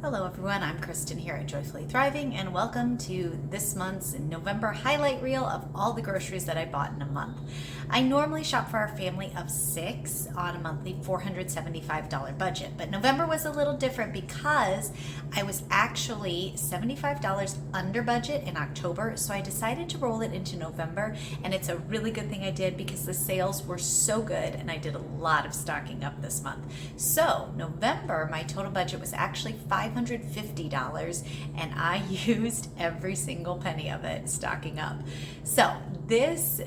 Hello everyone, I'm Kristen here at Joyfully Thriving, and welcome to this month's November highlight reel of all the groceries that I bought in a month. I normally shop for our family of 6 on a monthly $475 budget, but November was a little different because I was actually $75 under budget in October, so I decided to roll it into November, and it's a really good thing I did because the sales were so good and I did a lot of stocking up this month. So November, my total budget was actually $550, and I used every single penny of it stocking up. So this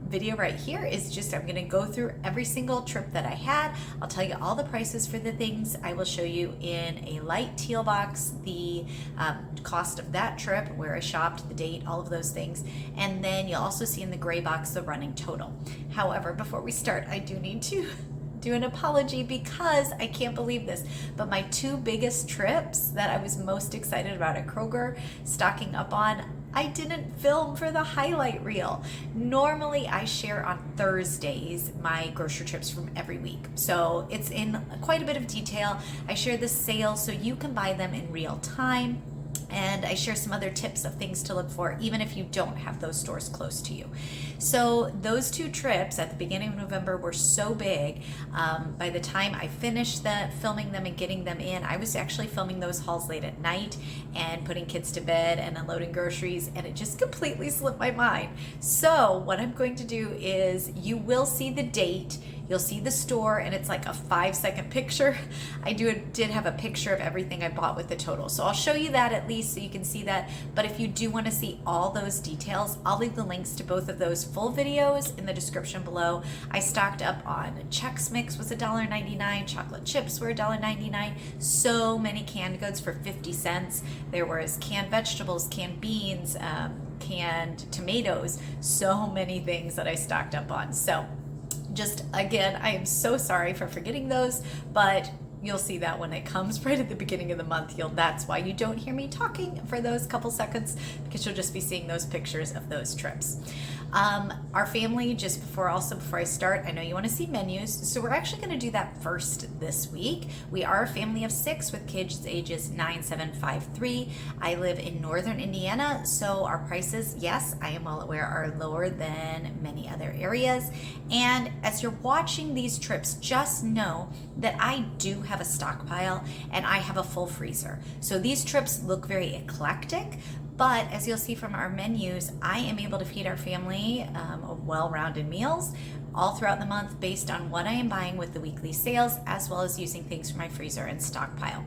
video right here is just, I'm going to go through every single trip that I had. I'll tell you all the prices for the things. I will show you in a light teal box the cost of that trip, where I shopped, the date, all of those things, and then you'll also see in the gray box the running total. However, before we start, I do need to do an apology because I can't believe this, but my 2 biggest trips that I was most excited about at Kroger stocking up on, I didn't film for the highlight reel. Normally I share on Thursdays my grocery trips from every week, so it's in quite a bit of detail. I share the sales so you can buy them in real time, and I share some other tips of things to look for even if you don't have those stores close to you. So those 2 trips at the beginning of November were so big. By the time I finished filming them and getting them in, I was actually filming those hauls late at night and putting kids to bed and unloading groceries, and it just completely slipped my mind. So what I'm going to do is, you will see the date, you'll see the store, and it's like a 5-second picture. I did have a picture of everything I bought with the total, so I'll show you that at least so you can see that. But if you do want to see all those details, I'll leave the links to both of those full videos in the description below. I stocked up on Chex Mix was $1.99, chocolate chips were $1.99, so many canned goods for 50 cents. There was canned vegetables, canned beans, canned tomatoes, so many things that I stocked up on. So just again, I am so sorry for forgetting those, but you'll see that when it comes right at the beginning of the month. That's why you don't hear me talking for those couple seconds, because you'll just be seeing those pictures of those trips. Our family, just before I start, I know you want to see menus, so we're actually going to do that first this week. We are a family of 6 with kids ages 9, 7, 5, 3. I live in northern Indiana, so our prices, yes, I am well aware, are lower than many other areas. And as you're watching these trips, just know that I do have a stockpile and I have a full freezer. So these trips look very eclectic, but as you'll see from our menus, I am able to feed our family well-rounded meals all throughout the month based on what I am buying with the weekly sales, as well as using things from my freezer and stockpile.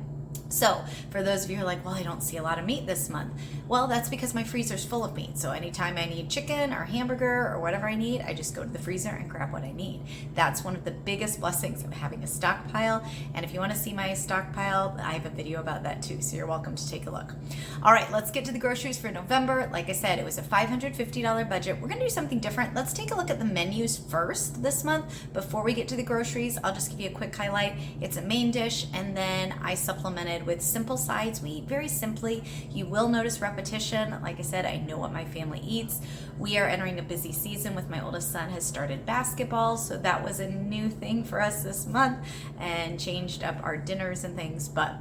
So for those of you who are like, well, I don't see a lot of meat this month. Well, that's because my freezer's full of meat. So anytime I need chicken or hamburger or whatever I need, I just go to the freezer and grab what I need. That's one of the biggest blessings of having a stockpile. And if you want to see my stockpile, I have a video about that too, so you're welcome to take a look. All right, let's get to the groceries for November. Like I said, it was a $550 budget. We're going to do something different. Let's take a look at the menus first this month before we get to the groceries. I'll just give you a quick highlight. It's a main dish, and then I supplemented with simple sides. We eat very simply. You will notice repetition. Like I said, I know what my family eats. We are entering a busy season with my oldest son has started basketball, so that was a new thing for us this month and changed up our dinners and things, but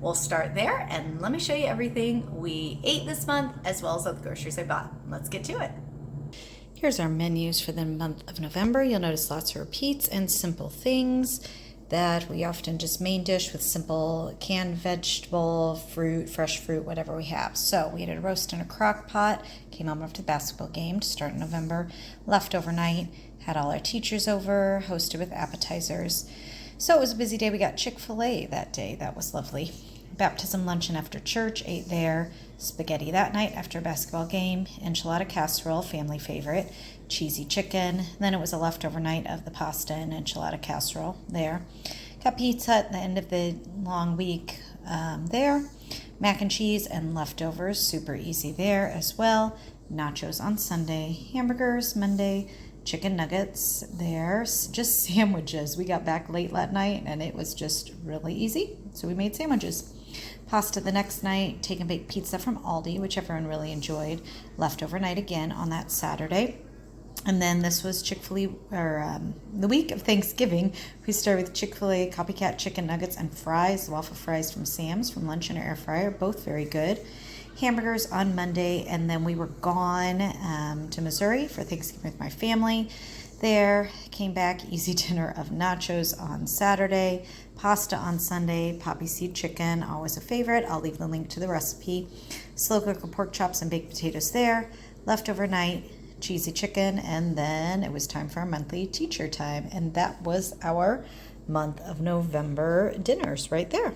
we'll start there and let me show you everything we ate this month as well as all the groceries I bought. Let's get to it. Here's our menus for the month of November. You'll notice lots of repeats and simple things that we often just main dish with simple canned vegetable, fruit, fresh fruit, whatever we have. So we had a roast in a crock pot, came home after the basketball game to start in November, left overnight, had all our teachers over, hosted with appetizers. So it was a busy day. We got Chick-fil-A that day. That was lovely. Baptism luncheon after church, ate there. Spaghetti that night after a basketball game. Enchilada casserole, family favorite. Cheesy chicken. Then it was a leftover night of the pasta and enchilada casserole there. Got pizza at the end of the long week there. Mac and cheese and leftovers, super easy there as well. Nachos on Sunday. Hamburgers Monday. Chicken nuggets there. Just sandwiches. We got back late that night and it was just really easy, so we made sandwiches. Pasta the next night, take and bake pizza from Aldi, which everyone really enjoyed. Leftover night again on that Saturday. And then this was Chick-fil-A, or the week of Thanksgiving. We started with Chick-fil-A Copycat Chicken Nuggets and fries, waffle fries from Sam's from lunch and air fryer, both very good. Hamburgers on Monday, and then we were gone to Missouri for Thanksgiving with my family. There, came back, easy dinner of nachos on Saturday, pasta on Sunday, poppy seed chicken, always a favorite. I'll leave the link to the recipe. Slow cooker pork chops and baked potatoes there. Left overnight, cheesy chicken, and then it was time for our monthly teacher time, and that was our month of November dinners right there.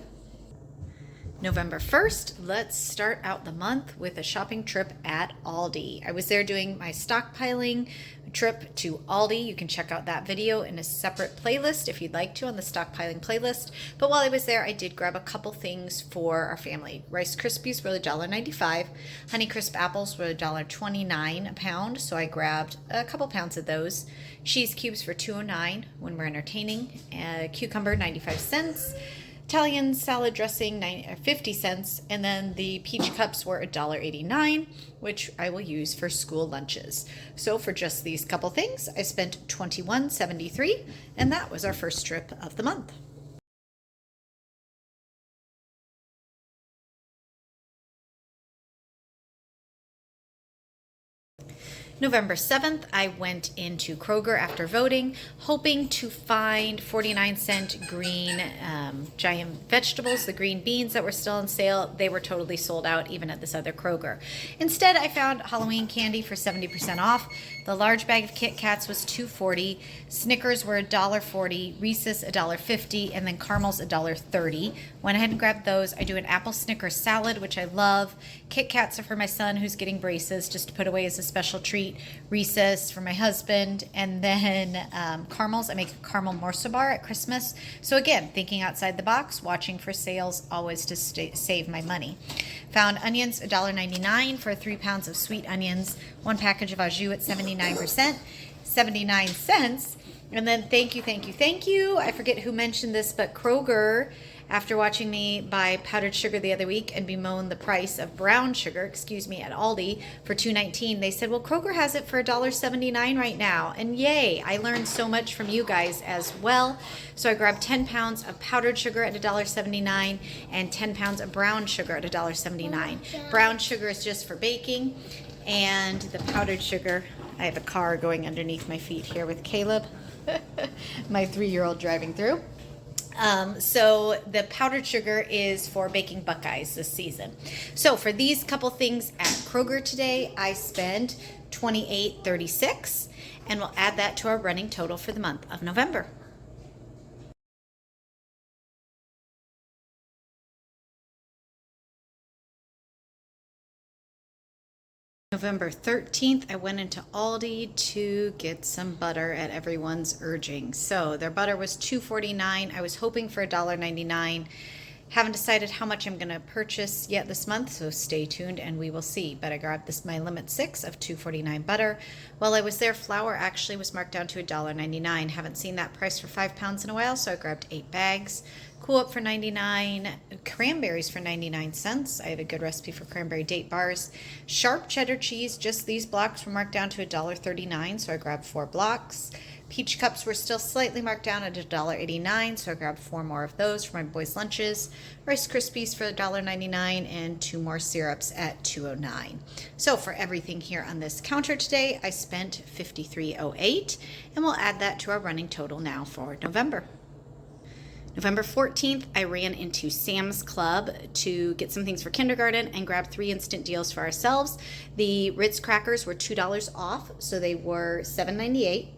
November 1st, let's start out the month with a shopping trip at Aldi. I was there doing my stockpiling trip to Aldi. You can check out that video in a separate playlist if you'd like to, on the stockpiling playlist. But while I was there, I did grab a couple things for our family. Rice Krispies were $1.95. Honeycrisp apples were $1.29 a pound, so I grabbed a couple pounds of those. Cheese cubes for $2.09 when we're entertaining. Cucumber, 95 cents. Italian salad dressing, 50 cents, and then the peach cups were $1.89, which I will use for school lunches. So for just these couple things, I spent $21.73, and that was our first trip of the month. November 7th, I went into Kroger after voting, hoping to find 49-cent green giant vegetables, the green beans that were still on sale. They were totally sold out, even at this other Kroger. Instead, I found Halloween candy for 70% off. The large bag of Kit Kats was $2.40. Snickers were $1.40. Reese's $1.50, and then caramels $1.30. Went ahead and grabbed those. I do an apple Snickers salad, which I love. Kit Kats are for my son, who's getting braces, just to put away as a special treat. Recess for my husband, and then caramels. I make a caramel morso bar at Christmas. So again, thinking outside the box, watching for sales, always to save my money. Found onions $1.99 for 3 pounds of sweet onions. 1 package of au jus at 79%, 79 cents. And then thank you. I forget who mentioned this, but Kroger, after watching me buy powdered sugar the other week and bemoan the price of brown sugar, at Aldi for $2.19, they said, well, Kroger has it for $1.79 right now. And yay, I learned so much from you guys as well. So I grabbed 10 pounds of powdered sugar at $1.79 and 10 pounds of brown sugar at $1.79. Brown sugar is just for baking, and the powdered sugar, I have a car going underneath my feet here with Caleb, my 3-year-old driving through. So the powdered sugar is for baking Buckeyes this season. So for these couple things at Kroger today, I spent $28.36, and we'll add that to our running total for the month of November. November 13th, I went into Aldi to get some butter at everyone's urging. So their butter was $2.49. I was hoping for $1.99. Haven't decided how much I'm going to purchase yet this month, so stay tuned and we will see. But I grabbed my limit 6 of $2.49 butter. While I was there, flour actually was marked down to $1.99. Haven't seen that price for 5 pounds in a while, so I grabbed 8 bags. Cool Up for 99, cranberries for 99 cents. I have a good recipe for cranberry date bars. Sharp cheddar cheese, just these blocks were marked down to $1.39, so I grabbed 4 blocks. Peach cups were still slightly marked down at $1.89, so I grabbed 4 more of those for my boys' lunches. Rice Krispies for $1.99 and 2 more syrups at $2.09. So for everything here on this counter today, I spent $53.08, and we'll add that to our running total now for November. November 14th, I ran into Sam's Club to get some things for kindergarten and grab 3 instant deals for ourselves. The Ritz crackers were $2 off, so they were $7.98.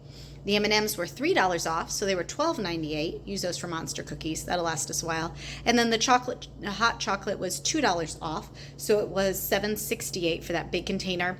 The M&Ms were $3 off, so they were $12.98. Use those for monster cookies. That'll last us a while. And then the hot chocolate was $2 off, so it was $7.68 for that big container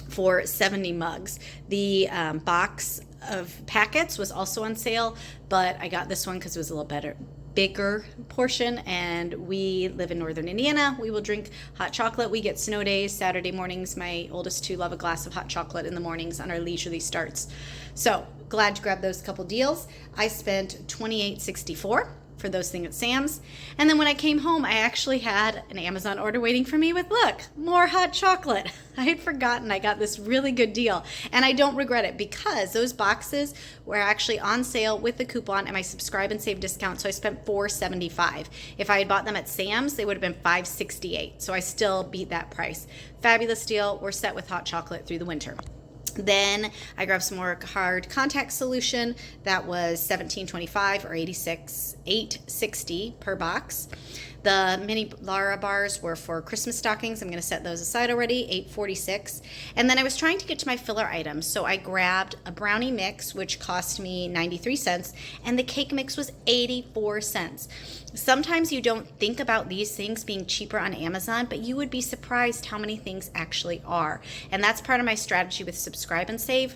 for 70 mugs. The box of packets was also on sale, but I got this one because it was a little bigger portion, and we live in northern Indiana. We will drink hot chocolate. We get snow days Saturday mornings. My oldest 2 love a glass of hot chocolate in the mornings on our leisurely starts. So glad to grab those couple deals. I spent $28.64 for for those things at Sam's. And then when I came home, I actually had an Amazon order waiting for me with, look, more hot chocolate. I had forgotten I got this really good deal, and I don't regret it because those boxes were actually on sale with the coupon and my subscribe and save discount, so I spent $4.75. If I had bought them at Sam's, they would have been $5.68, so I still beat that price. Fabulous deal. We're set with hot chocolate through the winter. Then I grabbed some more hard contact solution that was $17.25 or $8.60 per box. The mini Lara bars were for Christmas stockings. I'm going to set those aside already, $8.46. And then I was trying to get to my filler items, so I grabbed a brownie mix, which cost me 93 cents, and the cake mix was 84 cents. Sometimes you don't think about these things being cheaper on Amazon, but you would be surprised how many things actually are. And that's part of my strategy with subscribe and save.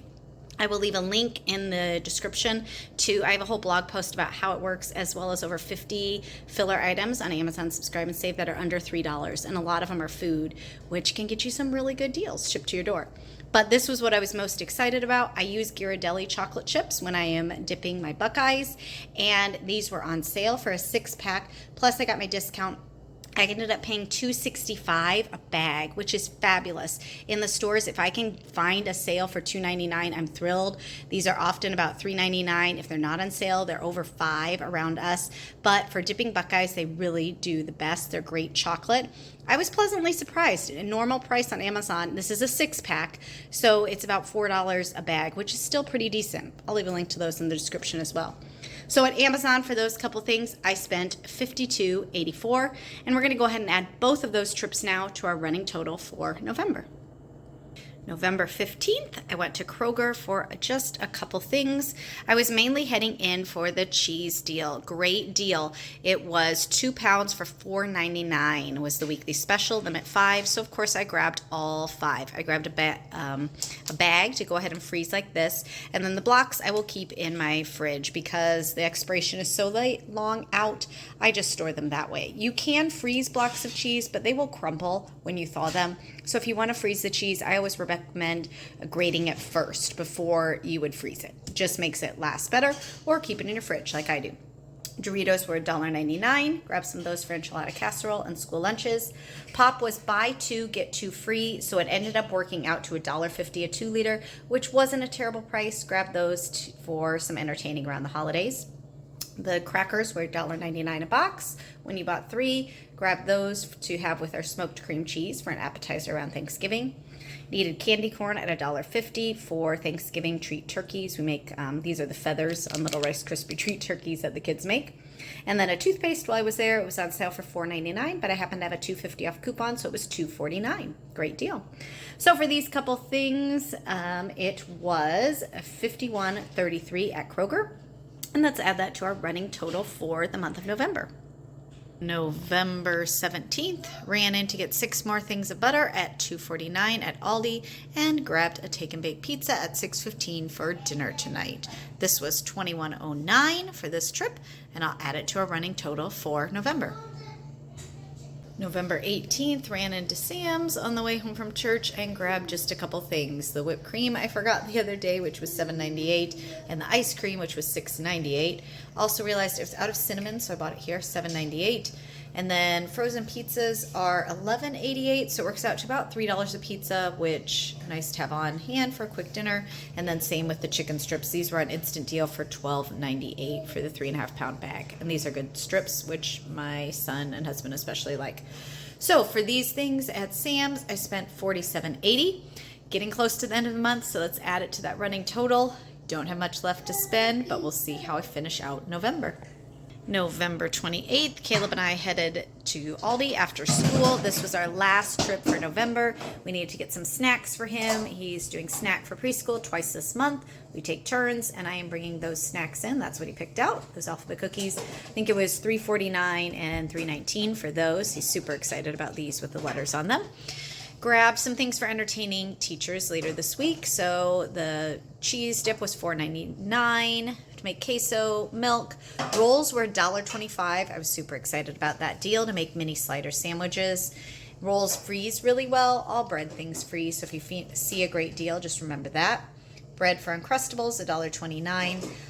I will leave a link in the description I have a whole blog post about how it works, as well as over 50 filler items on Amazon Subscribe and Save that are under $3. And a lot of them are food, which can get you some really good deals shipped to your door. But this was what I was most excited about. I use Ghirardelli chocolate chips when I am dipping my Buckeyes, and these were on sale for a 6-pack. Plus I got my discount. I ended up paying $2.65 a bag, which is fabulous. In the stores, if I can find a sale for $2.99, I'm thrilled. These are often about $3.99. If they're not on sale, they're over $5 around us. But for dipping Buckeyes, they really do the best. They're great chocolate. I was pleasantly surprised. A normal price on Amazon, this is a 6-pack, so it's about $4 a bag, which is still pretty decent. I'll leave a link to those in the description as well. So at Amazon, for those couple things, I spent $52.84, and we're going to go ahead and add both of those trips now to our running total for November. November 15th, I went to Kroger for just a couple things. I was mainly heading in for the cheese deal. Great deal. It was 2 pounds for $4.99 was the weekly special, limit 5. So of course I grabbed all 5. I grabbed a bag to go ahead and freeze like this. And then the blocks I will keep in my fridge because the expiration is so long out. I just store them that way. You can freeze blocks of cheese, but they will crumble when you thaw them. So if you want to freeze the cheese, I always recommend grating it first before you would freeze it. Just makes it last better, or keep it in your fridge like I do. Doritos were $1.99. Grab some of those for enchilada casserole and school lunches. Pop was buy 2, get 2 free, so it ended up working out to $1.50 a 2-liter, which wasn't a terrible price. Grab those for some entertaining around the holidays. The crackers were $1.99 a box. When you bought 3, grab those to have with our smoked cream cheese for an appetizer around Thanksgiving. Needed candy corn at $1.50 for Thanksgiving treat turkeys. We make, these are the feathers on little Rice Krispie treat turkeys that the kids make. And then a toothpaste while I was there. It was on sale for $4.99, but I happened to have a $2.50 off coupon, so it was $2.49. Great deal. So for these couple things, it was $51.33 at Kroger. And let's add that to our running total for the month of November. November 17th, ran in to get 6 more things of butter at $2.49 at Aldi and grabbed a take and bake pizza at $6.15 for dinner tonight. This was $21.09 for this trip, and I'll add it to our running total for November. November 18th, ran into Sam's on the way home from church and grabbed just a couple things. The whipped cream I forgot the other day, which was $7.98, and the ice cream, which was $6.98. Also realized it was out of cinnamon, so I bought it here, $7.98. And then frozen pizzas are $11.88, so it works out to about $3 a pizza, which nice to have on hand for a quick dinner. And then same with the chicken strips. These were on instant deal for $12.98 for the 3.5-pound bag. And these are good strips, which my son and husband especially like. So for these things at Sam's, I spent $47.80. Getting close to the end of the month, so let's add it to that running total. Don't have much left to spend, but we'll see how I finish out November. November 28th, Caleb and I headed to Aldi after school. This was our last trip for November. We needed to get some snacks for him. He's doing snack for preschool twice this month. We take turns, and I am bringing those snacks in. That's what he picked out, those alphabet cookies. I think it was $3.49 and $3.19 for those. He's super excited about these with the letters on them. Grab some things for entertaining teachers later this week. So the cheese dip was $4.99 to make queso, milk. Rolls were $1.25. I was super excited about that deal to make mini slider sandwiches. Rolls freeze really well. All bread things freeze, so if you see a great deal, just remember that. Bread for Uncrustables, $1.29.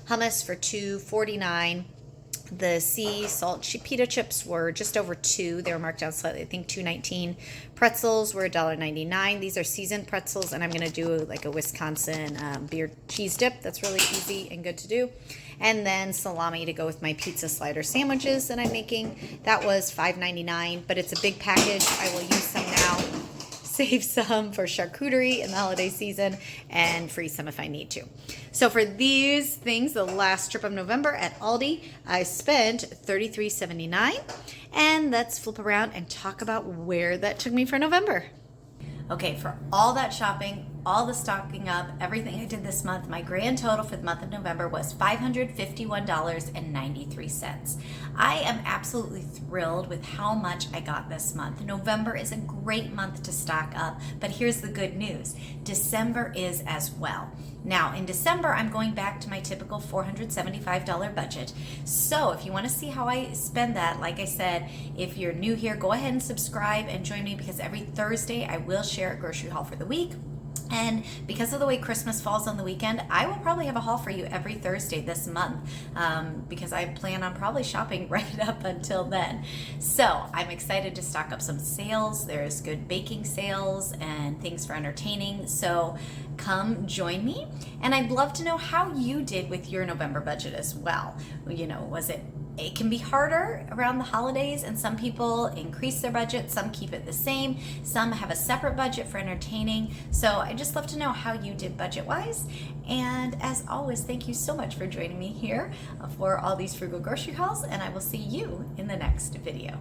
Hummus for $2.49. The sea salt pita chips were just over $2. They were marked down slightly, I think $2.19. Pretzels were $1.99. These are seasoned pretzels, and I'm going to do like a Wisconsin beer cheese dip. That's really easy and good to do. And then salami to go with my pizza slider sandwiches that I'm making. That was $5.99, but it's a big package. I will use some now, save some for charcuterie in the holiday season, and freeze some if I need to. So for these things, the last trip of November at Aldi, I spent $33.79. And let's flip around and talk about where that took me for November. Okay, for all that shopping, all the stocking up, everything I did this month, my grand total for the month of November was $551.93. I am absolutely thrilled with how much I got this month. November is a great month to stock up, but here's the good news. December is as well. Now, in December, I'm going back to my typical $475 budget. So if you want to see how I spend that, like I said, if you're new here, go ahead and subscribe and join me, because every Thursday I will share a grocery haul for the week. And because of the way Christmas falls on the weekend, I will probably have a haul for you every Thursday this month, because I plan on probably shopping right up until then. So I'm excited to stock up some sales. There's good baking sales and things for entertaining. So come join me. And I'd love to know how you did with your November budget as well. You know, it can be harder around the holidays, and some people increase their budget, some keep it the same, some have a separate budget for entertaining. So I just love to know how you did budget-wise. And as always, thank you so much for joining me here for all these frugal grocery hauls, and I will see you in the next video.